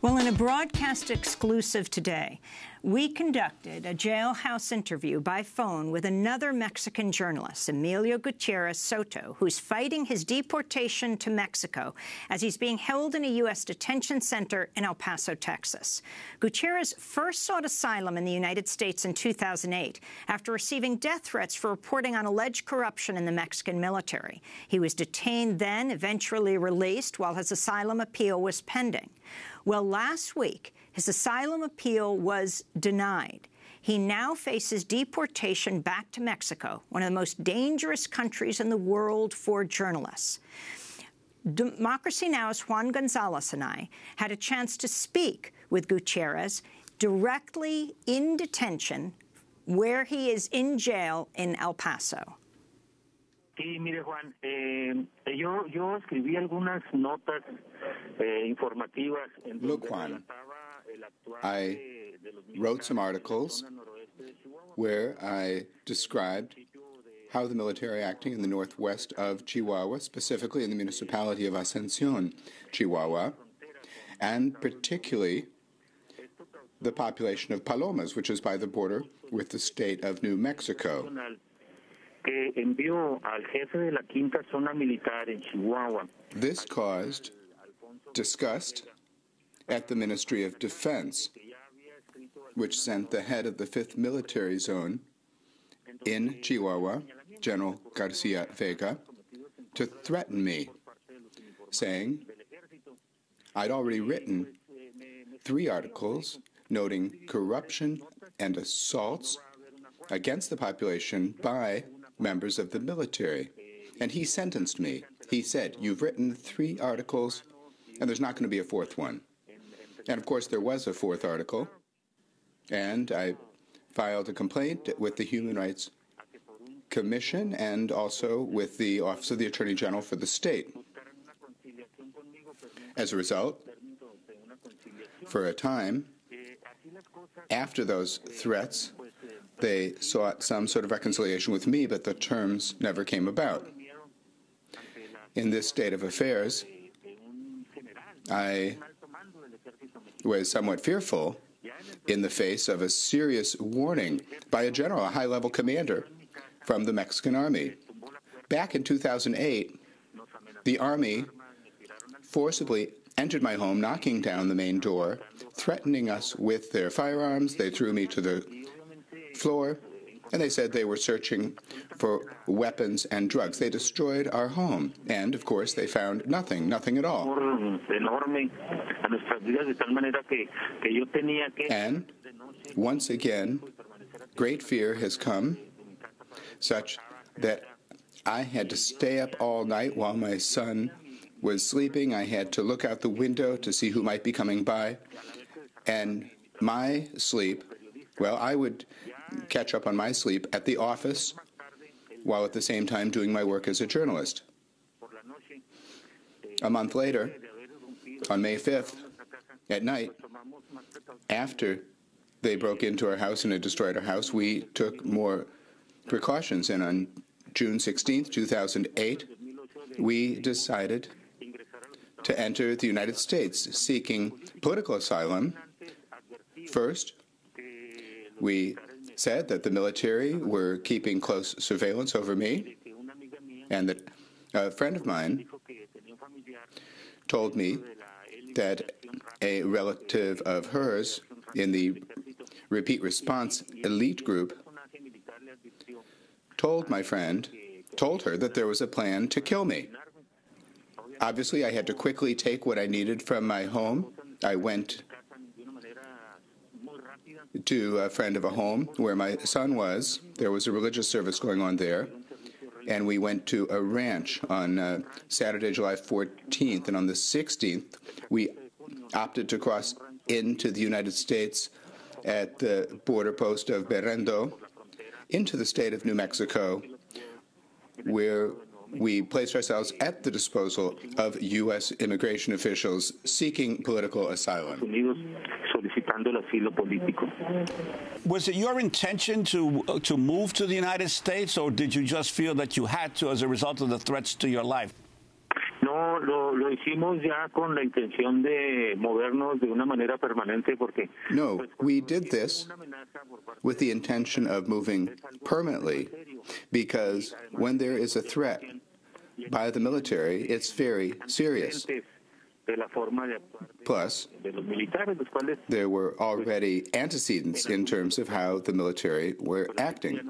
Well, in a broadcast exclusive today, we conducted a jailhouse interview by phone with another Mexican journalist, Emilio Gutiérrez Soto, who's fighting his deportation to Mexico as he's being held in a U.S. detention center in El Paso, Texas. Gutiérrez first sought asylum in the United States in 2008 after receiving death threats for reporting on alleged corruption in the Mexican military. He was detained then, eventually released, while his asylum appeal was pending. Well, last week, his asylum appeal was denied. He now faces deportation back to Mexico, one of the most dangerous countries in the world for journalists. Democracy Now!'s Juan Gonzalez and I had a chance to speak with Gutiérrez directly in detention, where he is in jail in El Paso. Sí, mire, Juan, yo escribí algunas notas informativas. Look, Juan, I wrote some articles where I described how the military acting in the northwest of Chihuahua, specifically in the municipality of Ascension, Chihuahua, and particularly the population of Palomas, which is by the border with the state of New Mexico. This caused disgust at the Ministry of Defense, which sent the head of the 5th Military Zone in Chihuahua, General Garcia Vega, to threaten me, saying I'd already written 3 articles noting corruption and assaults against the population by members of the military. And he sentenced me. He said, you've written 3 articles, and there's not going to be a 4th one. And of course, there was a 4th article, and I filed a complaint with the Human Rights Commission and also with the Office of the Attorney General for the state. As a result, for a time, after those threats, they sought some sort of reconciliation with me, but the terms never came about. In this state of affairs, I was somewhat fearful in the face of a serious warning by a general, a high-level commander from the Mexican Army. Back in 2008, the Army forcibly entered my home, knocking down the main door, threatening us with their firearms. They threw me to the floor, and they said they were searching for weapons and drugs. They destroyed our home, and, of course, they found nothing at all. And, once again, great fear has come, such that I had to stay up all night while my son was sleeping. I had to look out the window to see who might be coming by. And my sleep, well, I would catch up on my sleep at the office while at the same time doing my work as a journalist. A month later, on May 5th, at night, after they broke into our house and had destroyed our house, we took more precautions. And on June 16th, 2008, we decided to enter the United States seeking political asylum. First, we said that the military were keeping close surveillance over me, and that a friend of mine told me that a relative of hers in the Repeat Response elite group told her that there was a plan to kill me. Obviously, I had to quickly take what I needed from my home. I went to a friend of a home where my son was. There was a religious service going on there. And we went to a ranch on Saturday, July 14th. And on the 16th, we opted to cross into the United States at the border post of Berrendo into the state of New Mexico, where we placed ourselves at the disposal of U.S. immigration officials seeking political asylum. Was it your intention to move to the United States, or did you just feel that you had to as a result of the threats to your life? No, No, lo hicimos ya con la intención de movernos de una manera permanente porque... No, we did this with the intention of moving permanently because when there is a threat by the military, it's very serious. Plus, there were already antecedents in terms of how the military were acting.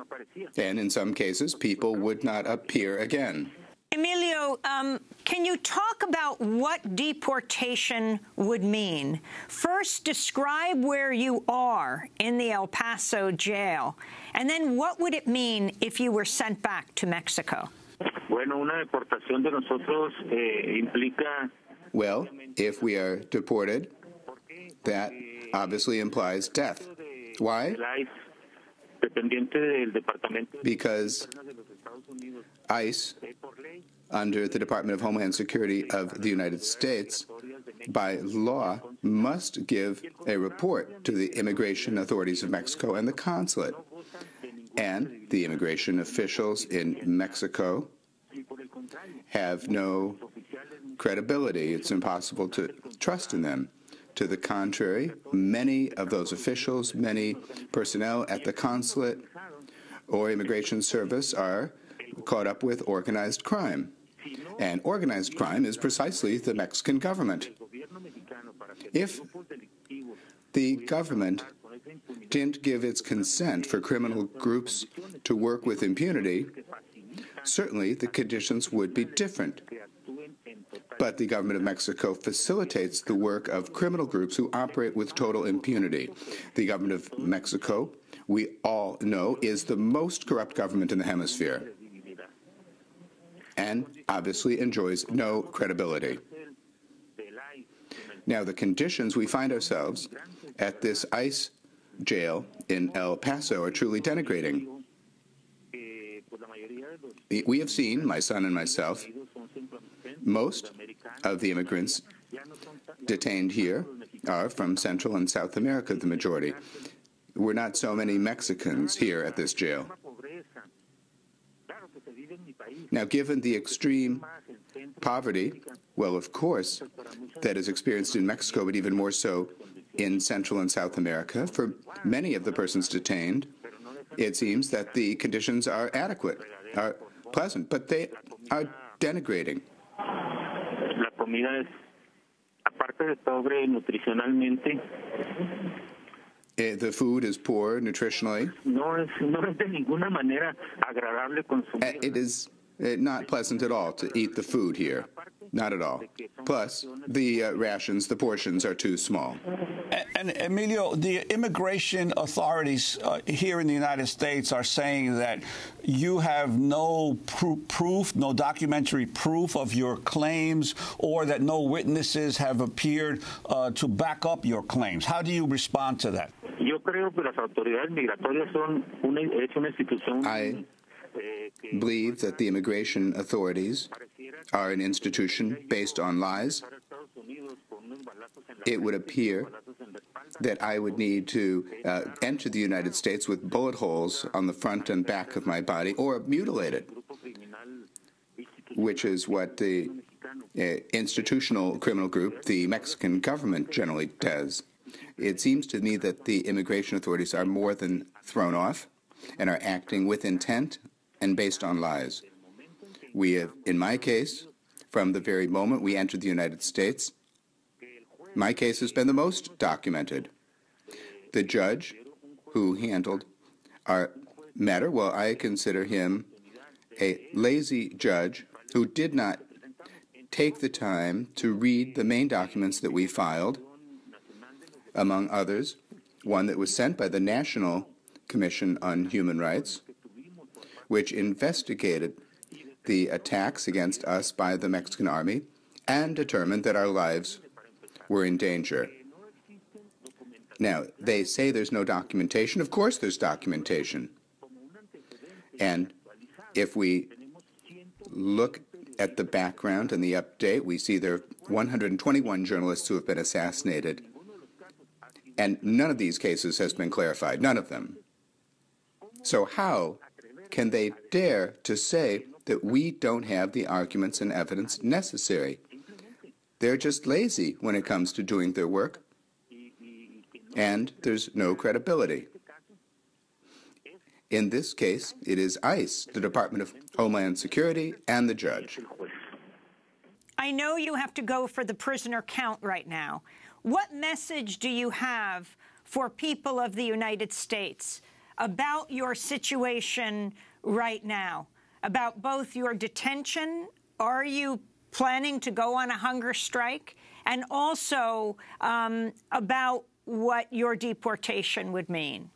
And in some cases, people would not appear again. Emilio, can you talk about what deportation would mean? First, describe where you are in the El Paso jail, and then what would it mean if you were sent back to Mexico? Bueno, una deportación de nosotros implica... Well, if we are deported, that obviously implies death. Why? Because ICE, under the Department of Homeland Security of the United States, by law, must give a report to the immigration authorities of Mexico and the consulate. And the immigration officials in Mexico have no credibility. It's impossible to trust in them. To the contrary, many of those officials, many personnel at the consulate or immigration service are caught up with organized crime. And organized crime is precisely the Mexican government. If the government didn't give its consent for criminal groups to work with impunity, certainly the conditions would be different. But the government of Mexico facilitates the work of criminal groups who operate with total impunity. The government of Mexico, we all know, is the most corrupt government in the hemisphere and obviously enjoys no credibility. Now, the conditions we find ourselves at this ICE jail in El Paso are truly denigrating. We have seen, my son and myself, most of the immigrants detained here are from Central and South America, the majority. We're not so many Mexicans here at this jail. Now, given the extreme poverty, well, of course, that is experienced in Mexico, but even more so in Central and South America, for many of the persons detained, it seems that the conditions are adequate, are pleasant, but they are denigrating. La comida es, aparte de pobre nutricionalmente, the food is poor nutritionally. No es de ninguna manera agradable consumir. It is not pleasant at all to eat the food here. Not at all. Plus, the rations, the portions are too small. And Emilio, the immigration authorities here in the United States are saying that you have no proof, no documentary proof of your claims, or that no witnesses have appeared to back up your claims. How do you respond to that? Yo creo que las autoridades migratorias son una institución. I believe that the immigration authorities are an institution based on lies. It would appear that I would need to enter the United States with bullet holes on the front and back of my body or mutilated, which is what the institutional criminal group, the Mexican government, generally does. It seems to me that the immigration authorities are more than thrown off and are acting with intent and based on lies. We have, in my case, from the very moment we entered the United States, my case has been the most documented. The judge who handled our matter, well, I consider him a lazy judge who did not take the time to read the main documents that we filed, among others, one that was sent by the National Commission on Human Rights, which investigated the attacks against us by the Mexican army and determined that our lives were in danger. Now, they say there's no documentation. Of course there's documentation. And if we look at the background and the update, we see there are 121 journalists who have been assassinated. And none of these cases has been clarified, none of them. So how can they dare to say that we don't have the arguments and evidence necessary. They're just lazy when it comes to doing their work, and there's no credibility. In this case, it is ICE, the Department of Homeland Security, and the judge. I know you have to go for the prisoner count right now. What message do you have for people of the United States about your situation right now, about both your detention? Are you planning to go on a hunger strike? And also about what your deportation would mean?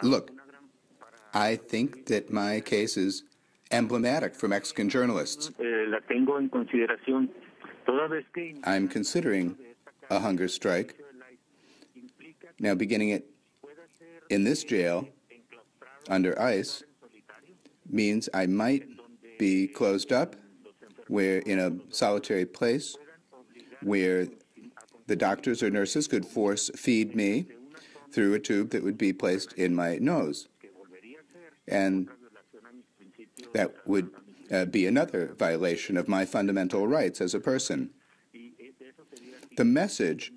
Look, I think that my case is emblematic for Mexican journalists. I'm considering a hunger strike. Now, beginning it in this jail under ICE means I might be closed up, where in a solitary place where the doctors or nurses could force feed me through a tube that would be placed in my nose. And that would be another violation of my fundamental rights as a person. The message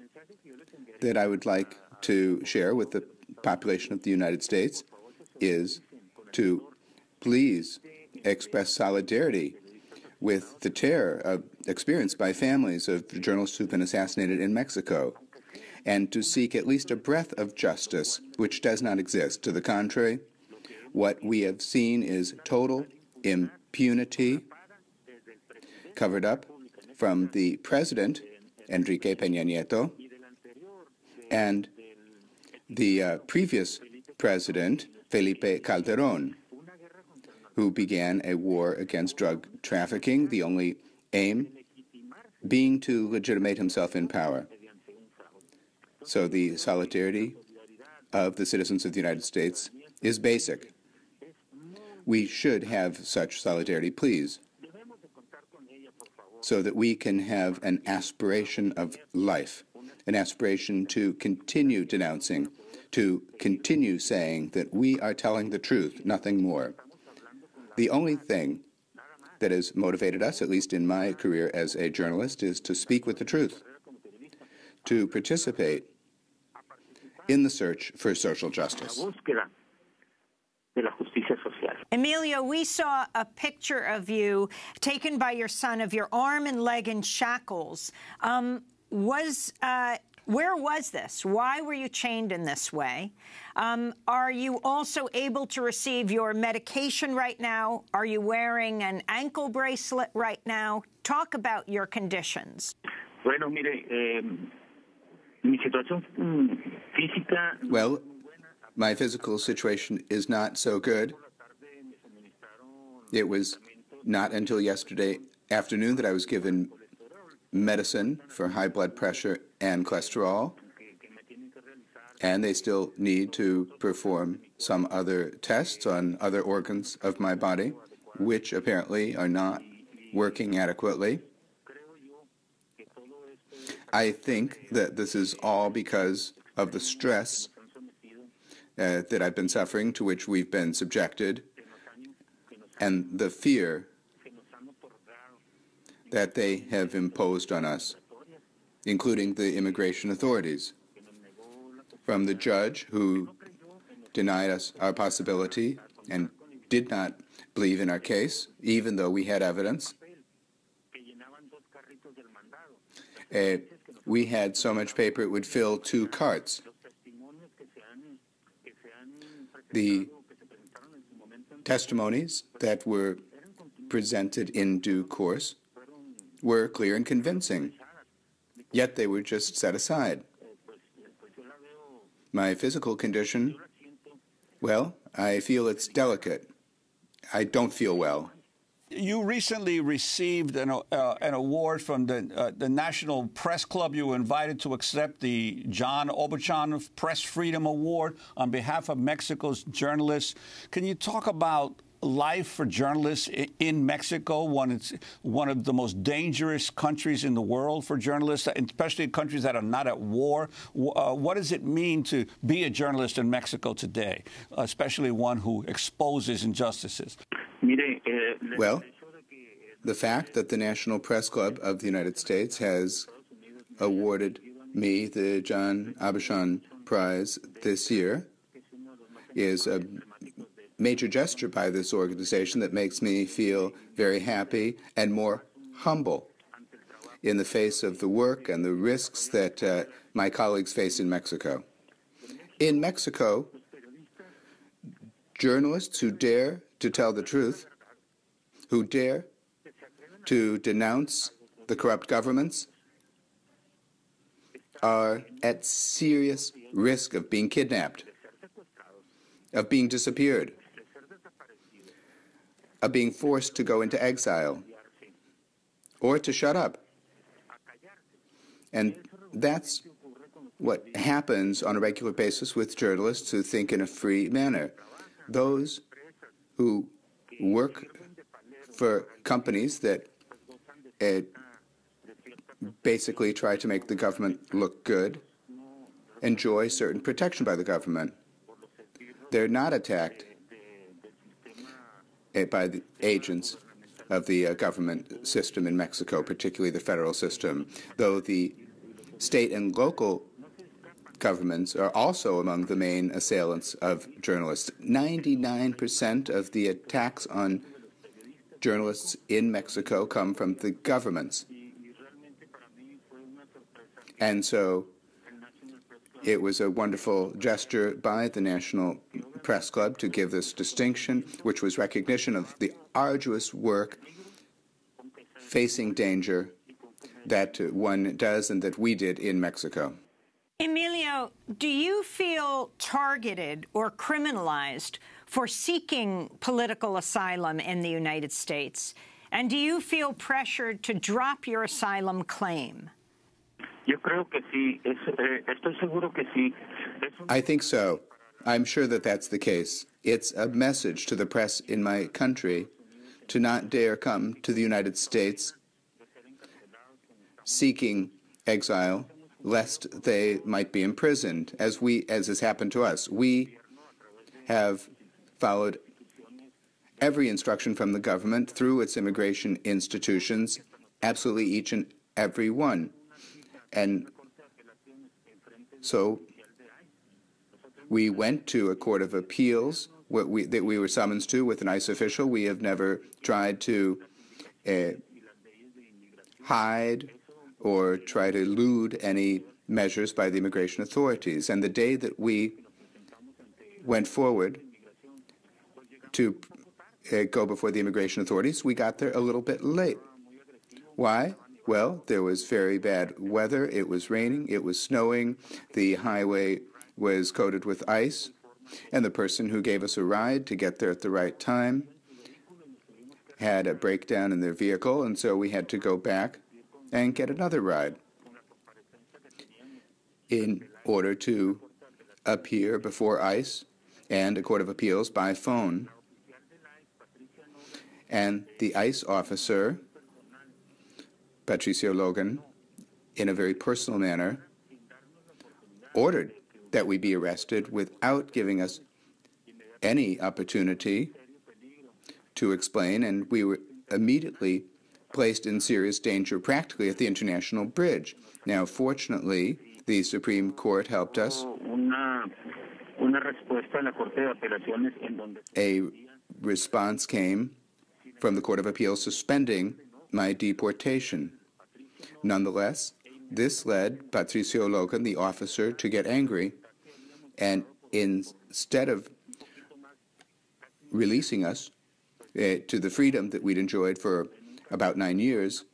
that I would like to share with the population of the United States is to please express solidarity with the terror experienced by families of journalists who've been assassinated in Mexico, and to seek at least a breath of justice, which does not exist. To the contrary, what we have seen is total impunity covered up from the president, Enrique Peña Nieto, and the previous president, Felipe Calderón, who began a war against drug trafficking, the only aim being to legitimate himself in power. So the solidarity of the citizens of the United States is basic. We should have such solidarity, please, so that we can have an aspiration of life, an aspiration to continue denouncing, to continue saying that we are telling the truth, nothing more. The only thing that has motivated us, at least in my career as a journalist, is to speak with the truth, to participate in the search for social justice. Emilio, we saw a picture of you taken by your son of your arm and leg in shackles. Where was this? Why were you chained in this way? Are you also able to receive your medication right now? Are you wearing an ankle bracelet right now? Talk about your conditions. Well, my physical situation is not so good. It was not until yesterday afternoon that I was given medicine for high blood pressure and cholesterol, and they still need to perform some other tests on other organs of my body, which apparently are not working adequately. I think that this is all because of the stress that I've been suffering, to which we've been subjected, and the fear that they have imposed on us, including the immigration authorities, from the judge who denied us our possibility and did not believe in our case, even though we had evidence. We had so much paper it would fill 2 carts. The testimonies that were presented in due course were clear and convincing, yet they were just set aside. My physical condition, well, I feel it's delicate. I don't feel well. You recently received an award from the National Press Club. You were invited to accept the John Aubuchon Press Freedom Award on behalf of Mexico's journalists. Can you talk about life for journalists in Mexico, one of the most dangerous countries in the world for journalists, especially countries that are not at war? What does it mean to be a journalist in Mexico today, especially one who exposes injustices? Well, the fact that the National Press Club of the United States has awarded me the John Aubuchon Prize this year is a major gesture by this organization that makes me feel very happy and more humble in the face of the work and the risks that my colleagues face in Mexico. In Mexico, journalists who dare to tell the truth, who dare to denounce the corrupt governments, are at serious risk of being kidnapped, of being disappeared, of being forced to go into exile, or to shut up. And that's what happens on a regular basis with journalists who think in a free manner. Those who work for companies that basically try to make the government look good enjoy certain protection by the government. They're not attacked by the agents of the government system in Mexico, particularly the federal system, though the state and local governments are also among the main assailants of journalists. 99% of the attacks on journalists in Mexico come from the governments. And so it was a wonderful gesture by the National Press Club to give this distinction, which was recognition of the arduous work facing danger that one does and that we did in Mexico. Emilio, do you feel targeted or criminalized for seeking political asylum in the United States? And do you feel pressured to drop your asylum claim? I think so. I'm sure that that's the case. It's a message to the press in my country to not dare come to the United States seeking exile, lest they might be imprisoned, as has happened to us. We have followed every instruction from the government through its immigration institutions, absolutely each and every one. And so we went to a court of appeals that we were summoned to with an ICE official. We have never tried to hide or try to elude any measures by the immigration authorities. And the day that we went forward to go before the immigration authorities, we got there a little bit late. Why? Well, there was very bad weather. It was raining. It was snowing. The highway was coated with ice. And the person who gave us a ride to get there at the right time had a breakdown in their vehicle, and so we had to go back and get another ride in order to appear before ICE and a court of appeals by phone. And the ICE officer, Patricio Logan, in a very personal manner, ordered that we be arrested without giving us any opportunity to explain, and we were immediately placed in serious danger practically at the international bridge. Now, fortunately, the Supreme Court helped us. A response came from the Court of Appeals suspending my deportation. Nonetheless, this led Patricio Logan, the officer, to get angry, and instead of releasing us to the freedom that we'd enjoyed for about 9 years,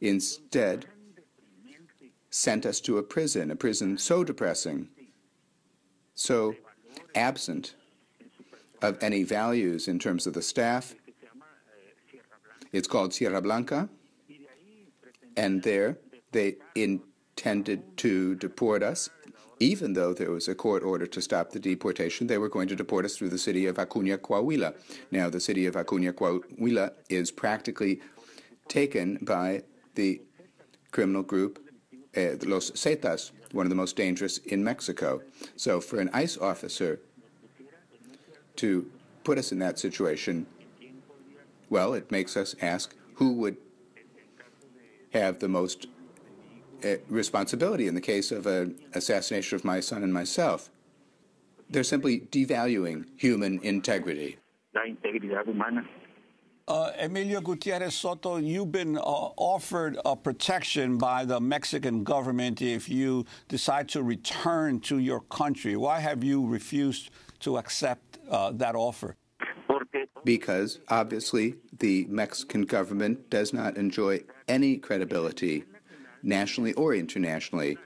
instead sent us to a prison so depressing, so absent of any values in terms of the staff. It's called Sierra Blanca, and there they intended to deport us Even though there was a court order to stop the deportation, they were going to deport us through the city of Acuña, Coahuila. Now, the city of Acuña, Coahuila is practically taken by the criminal group Los Zetas, one of the most dangerous in Mexico. So for an ICE officer to put us in that situation, well, it makes us ask who would have the most responsibility in the case of an assassination of my son and myself. They're simply devaluing human integrity. La integridad humana. Emilio Gutiérrez Soto, you've been offered protection by the Mexican government if you decide to return to your country. Why have you refused to accept that offer? Because, obviously, the Mexican government does not enjoy any credibility, nationally or internationally.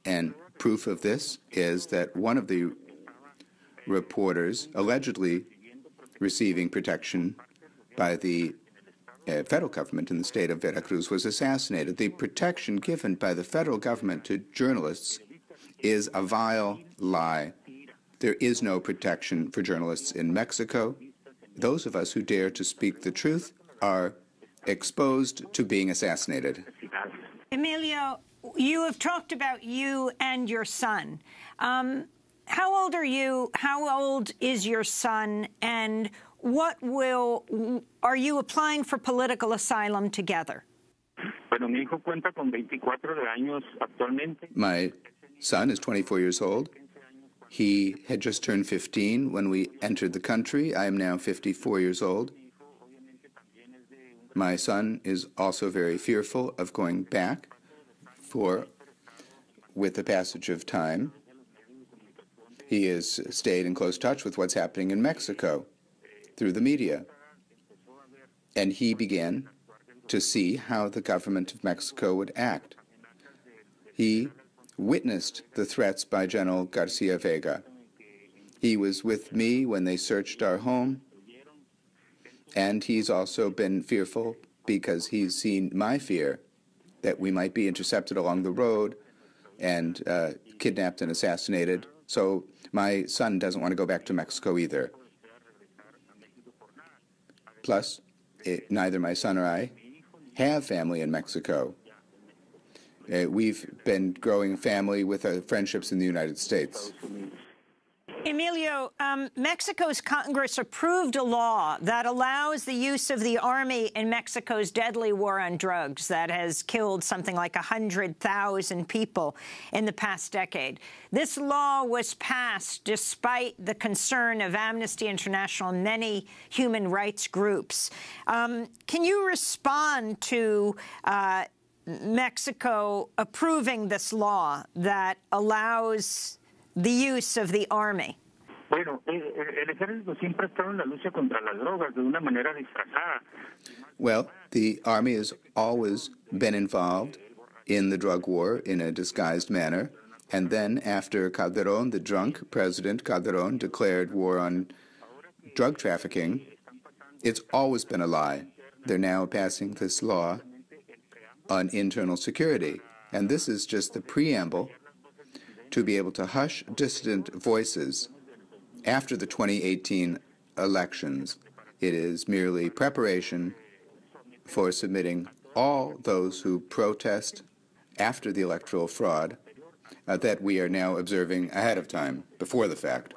And proof of this is that one of the reporters allegedly receiving protection by the federal government in the state of Veracruz was assassinated. The protection given by the federal government to journalists is a vile lie. There is no protection for journalists in Mexico. Those of us who dare to speak the truth are exposed to being assassinated. Emilio, you have talked about you and your son. How old are you? How old is your son? And are you applying for political asylum together? My son is 24 years old. He had just turned 15 when we entered the country. I am now 54 years old. My son is also very fearful of going back, for with the passage of time, he has stayed in close touch with what's happening in Mexico through the media. And he began to see how the government of Mexico would act. He witnessed the threats by General Garcia Vega. He was with me when they searched our home, and he's also been fearful because he's seen my fear that we might be intercepted along the road and kidnapped and assassinated. So my son doesn't want to go back to Mexico either. Plus, neither my son or I have family in Mexico. We've been growing a family with friendships in the United States. Emilio, Mexico's Congress approved a law that allows the use of the army in Mexico's deadly war on drugs that has killed something like 100,000 people in the past decade. This law was passed despite the concern of Amnesty International and many human rights groups. Can you respond to Mexico approving this law that allows the use of the army? Well, the army has always been involved in the drug war in a disguised manner. And then after Calderón, the drunk President Calderón, declared war on drug trafficking, it's always been a lie. They're now passing this law on internal security. And this is just the preamble to be able to hush dissident voices after the 2018 elections. It is merely preparation for submitting all those who protest after the electoral fraud that we are now observing ahead of time, before the fact.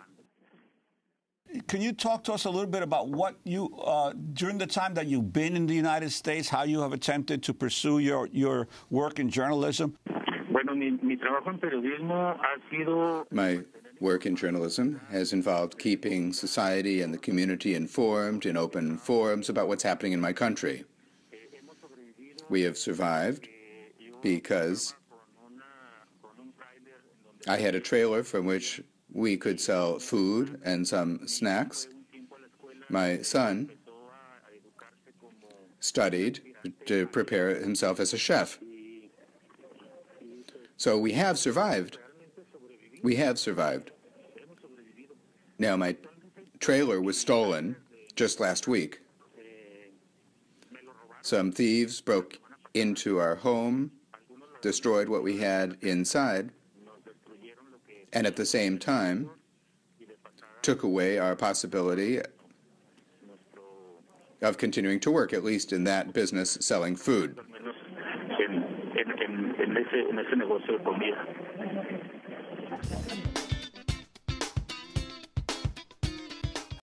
Can you talk to us a little bit about what you, during the time that you've been in the United States, how you have attempted to pursue your work in journalism? My work in journalism has involved keeping society and the community informed in open forums about what's happening in my country. We have survived because I had a trailer from which we could sell food and some snacks. My son studied to prepare himself as a chef. So we have survived. We have survived. Now, my trailer was stolen just last week. Some thieves broke into our home, destroyed what we had inside, and at the same time took away our possibility of continuing to work, at least in that business selling food. en ese negocio de comida.